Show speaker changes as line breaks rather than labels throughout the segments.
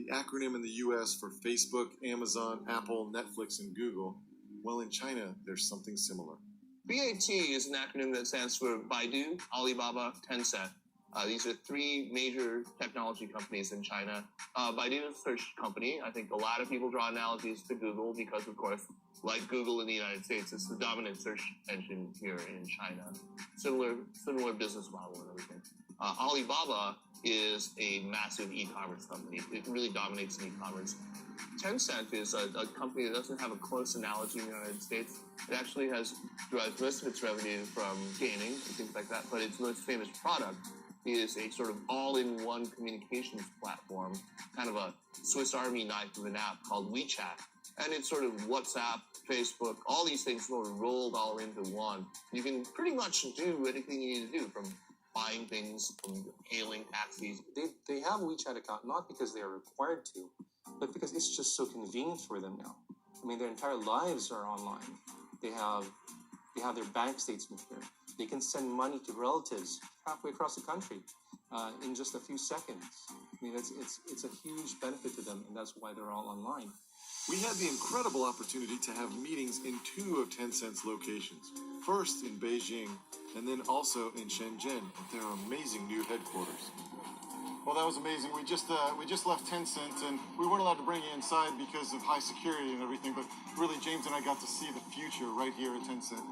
the acronym in the US for Facebook, Amazon, Apple, Netflix, and Google. Well, in China, there's something similar.
BAT is an acronym that stands for Baidu, Alibaba, Tencent. These are three major technology companies in China. Baidu is a search company. I think a lot of people draw analogies to Google because, of course, like Google in the United States, it's the dominant search engine here in China. Similar business model and everything. Alibaba is a massive e-commerce company. It really dominates in e-commerce. Tencent is a company that doesn't have a close analogy in the United States. It actually derives most of its revenue from gaming and things like that, but its most famous product is a sort of all-in-one communications platform, kind of a Swiss Army knife of an app called WeChat. And it's sort of WhatsApp, Facebook, all these things sort of rolled all into one. You can pretty much do anything you need to do, from buying things, from hailing taxis.
They have a WeChat account not because they are required to, but because it's just so convenient for them now. I mean, their entire lives are online. They have their bank statement here. They can send money to relatives halfway across the country in just a few seconds. I mean, it's a huge benefit to them, and that's why they're all online.
We had the incredible opportunity to have meetings in two of Tencent's locations. First in Beijing, and then also in Shenzhen at their amazing new headquarters.
Well, that was amazing. We just left Tencent, and we weren't allowed to bring you inside because of high security and everything, but really, James and I got to see the future right here at Tencent.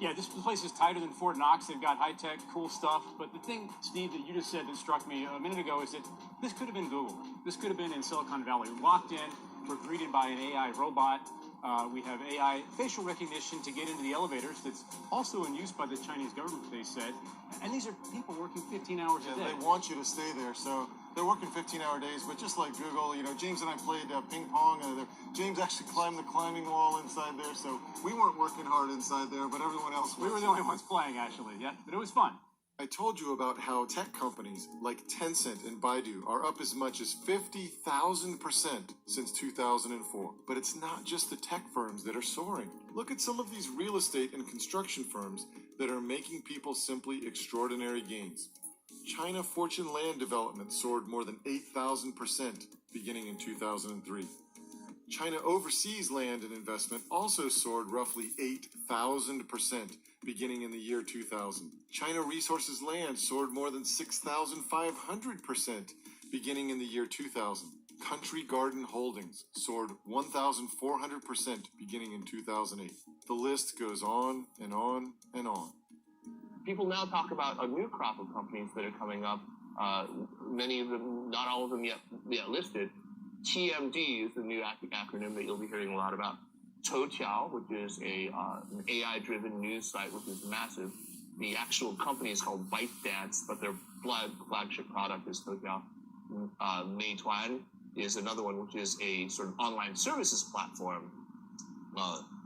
Yeah, this place is tighter than Fort Knox. They've got high-tech, cool stuff. But the thing, Steve, that you just said that struck me a minute ago is that this could have been Google. This could have been in Silicon Valley. We walked in, we're greeted by an AI robot. We have AI facial recognition to get into the elevators that's also in use by the Chinese government, they said. And these are people working 15 hours a day.
They want you to stay there, so they're working 15-hour days, but just like Google, James and I played ping pong. James actually climbed the climbing wall inside there, so we weren't working hard inside there, but everyone else was.
We were the only ones playing, actually, yeah, but it was fun.
I told you about how tech companies like Tencent and Baidu are up as much as 50,000% since 2004. But it's not just the tech firms that are soaring. Look at some of these real estate and construction firms that are making people simply extraordinary gains. China Fortune Land Development soared more than 8,000% beginning in 2003. China Overseas Land and Investment also soared roughly 8,000% beginning in the year 2000. China Resources Land soared more than 6,500% beginning in the year 2000. Country Garden Holdings soared 1,400% beginning in 2008. The list goes on and on and on.
People now talk about a new crop of companies that are coming up. Many of them, not all of them yet listed. TMD is the new acronym that you'll be hearing a lot about. Toutiao, which is an AI-driven news site, which is massive. The actual company is called ByteDance, but their flagship product is Toutiao. Meituan is another one, which is a sort of online services platform.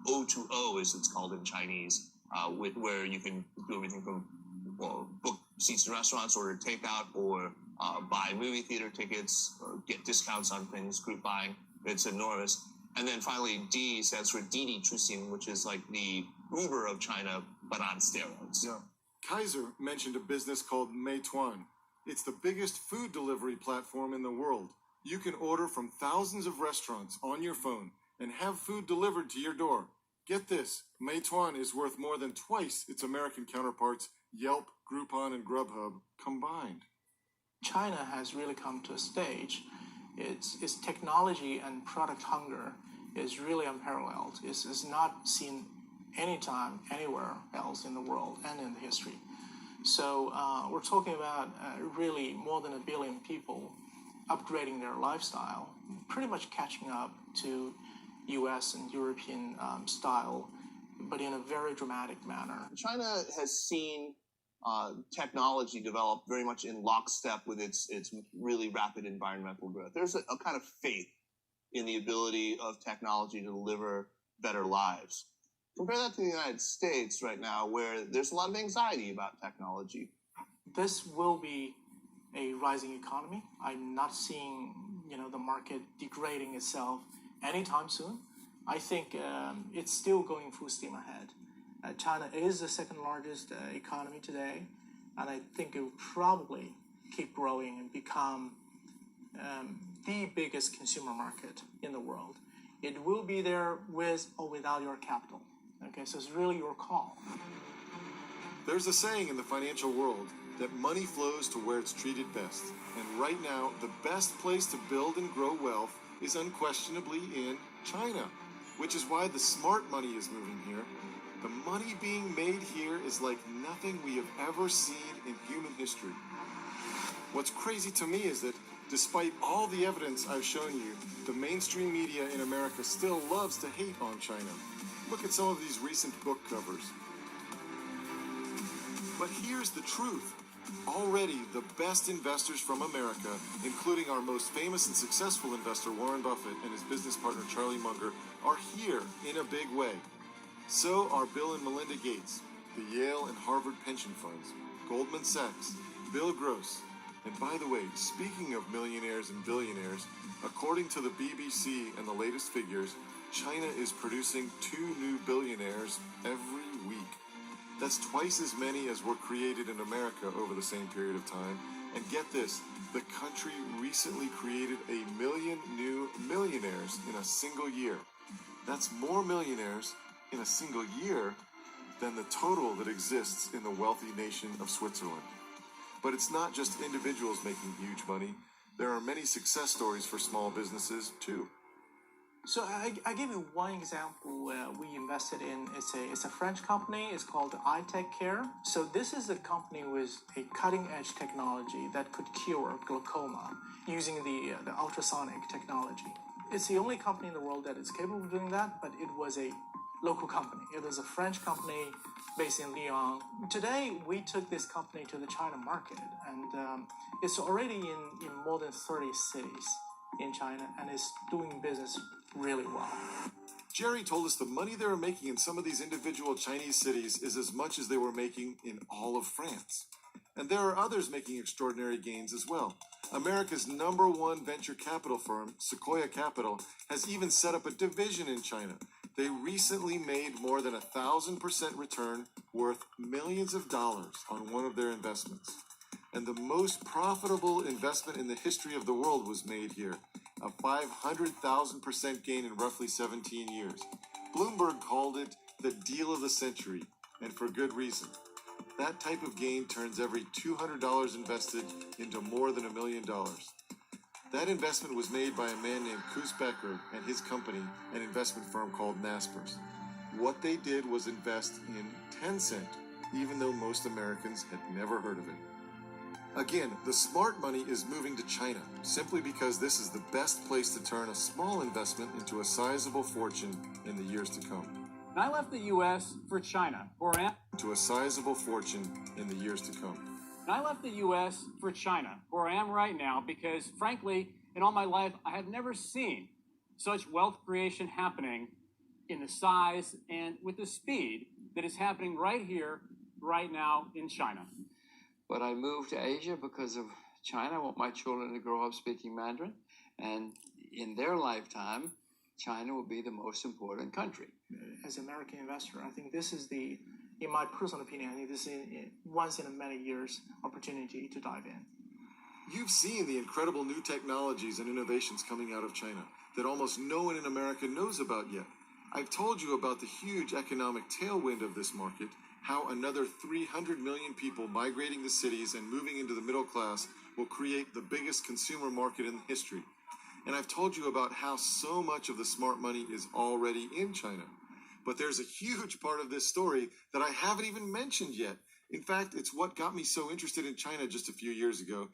O2O, as it's called in Chinese, where you can do everything from book seats in restaurants, order takeout, or buy movie theater tickets, or get discounts on things, group buying. It's enormous. And then finally, D stands for Didi Chuxing, which is like the Uber of China, but on steroids.
Yeah. Kaiser mentioned a business called Meituan. It's the biggest food delivery platform in the world. You can order from thousands of restaurants on your phone and have food delivered to your door. Get this, Meituan is worth more than twice its American counterparts, Yelp, Groupon, and Grubhub combined.
China has really come to a stage. Its technology and product hunger is really unparalleled. It's not seen anytime, anywhere else in the world and in the history. So we're talking about really more than 1 billion people upgrading their lifestyle, pretty much catching up to US and European style, but in a very dramatic manner.
China has seen technology develop very much in lockstep with its really rapid environmental growth. There's a kind of faith in the ability of technology to deliver better lives. Compare that to the United States right now, where there's a lot of anxiety about technology.
This will be a rising economy. I'm not seeing, the market degrading itself anytime soon. I think it's still going full steam ahead. China is the second largest economy today, and I think it will probably keep growing and become the biggest consumer market in the world. It will be there with or without your capital. Okay, so it's really your call.
There's a saying in the financial world that money flows to where it's treated best. And right now, the best place to build and grow wealth is unquestionably in China, which is why the smart money is moving here. The money being made here is like nothing we have ever seen in human history. What's crazy to me is that despite all the evidence I've shown you, the mainstream media in America still loves to hate on China. Look at some of these recent book covers. But here's the truth. Already, the best investors from America, including our most famous and successful investor, Warren Buffett, and his business partner, Charlie Munger, are here in a big way. So are Bill and Melinda Gates, the Yale and Harvard pension funds, Goldman Sachs, Bill Gross. And by the way, speaking of millionaires and billionaires, according to the BBC and the latest figures, China is producing 2 new billionaires every week. That's twice as many as were created in America over the same period of time. And get this, the country recently created 1 million new millionaires in a single year. That's more millionaires in a single year than the total that exists in the wealthy nation of Switzerland. But it's not just individuals making huge money. There are many success stories for small businesses too.
So I give you one example we invested in. It's a French company. It's called iTechCare. So this is a company with a cutting-edge technology that could cure glaucoma using the ultrasonic technology. It's the only company in the world that is capable of doing that, but it was a local company. It was a French company based in Lyon. Today, we took this company to the China market, and it's already in more than 30 cities in China, and is doing business really well.
Jerry told us the money they were making in some of these individual Chinese cities is as much as they were making in all of France. And there are others making extraordinary gains as well. America's #1 venture capital firm, Sequoia Capital, has even set up a division in China. They recently made more than 1,000% return worth millions of dollars on one of their investments. And the most profitable investment in the history of the world was made here, a 500,000% gain in roughly 17 years. Bloomberg called it the deal of the century, and for good reason. That type of gain turns every $200 invested into more than $1 million. That investment was made by a man named Koos Becker and his company, an investment firm called Naspers. What they did was invest in Tencent, even though most Americans had never heard of it. Again, the smart money is moving to China, simply because this is the best place to turn a small investment into a sizable fortune in the years to come.
And I left the U.S. for China, where I am.
To a sizable fortune in the years to come.
And I left the U.S. for China, where I am right now, because frankly, in all my life, I have never seen such wealth creation happening in the size and with the speed that is happening right here, right now in China.
But I moved to Asia because of China. I want my children to grow up speaking Mandarin. And in their lifetime, China will be the most important country.
As an American investor, I think this is in my personal opinion, I think this is a once in a many years opportunity to dive in.
You've seen the incredible new technologies and innovations coming out of China that almost no one in America knows about yet. I've told you about the huge economic tailwind of this market, how another 300 million people migrating to cities and moving into the middle class will create the biggest consumer market in history. And I've told you about how so much of the smart money is already in China. But there's a huge part of this story that I haven't even mentioned yet. In fact, it's what got me so interested in China just a few years ago.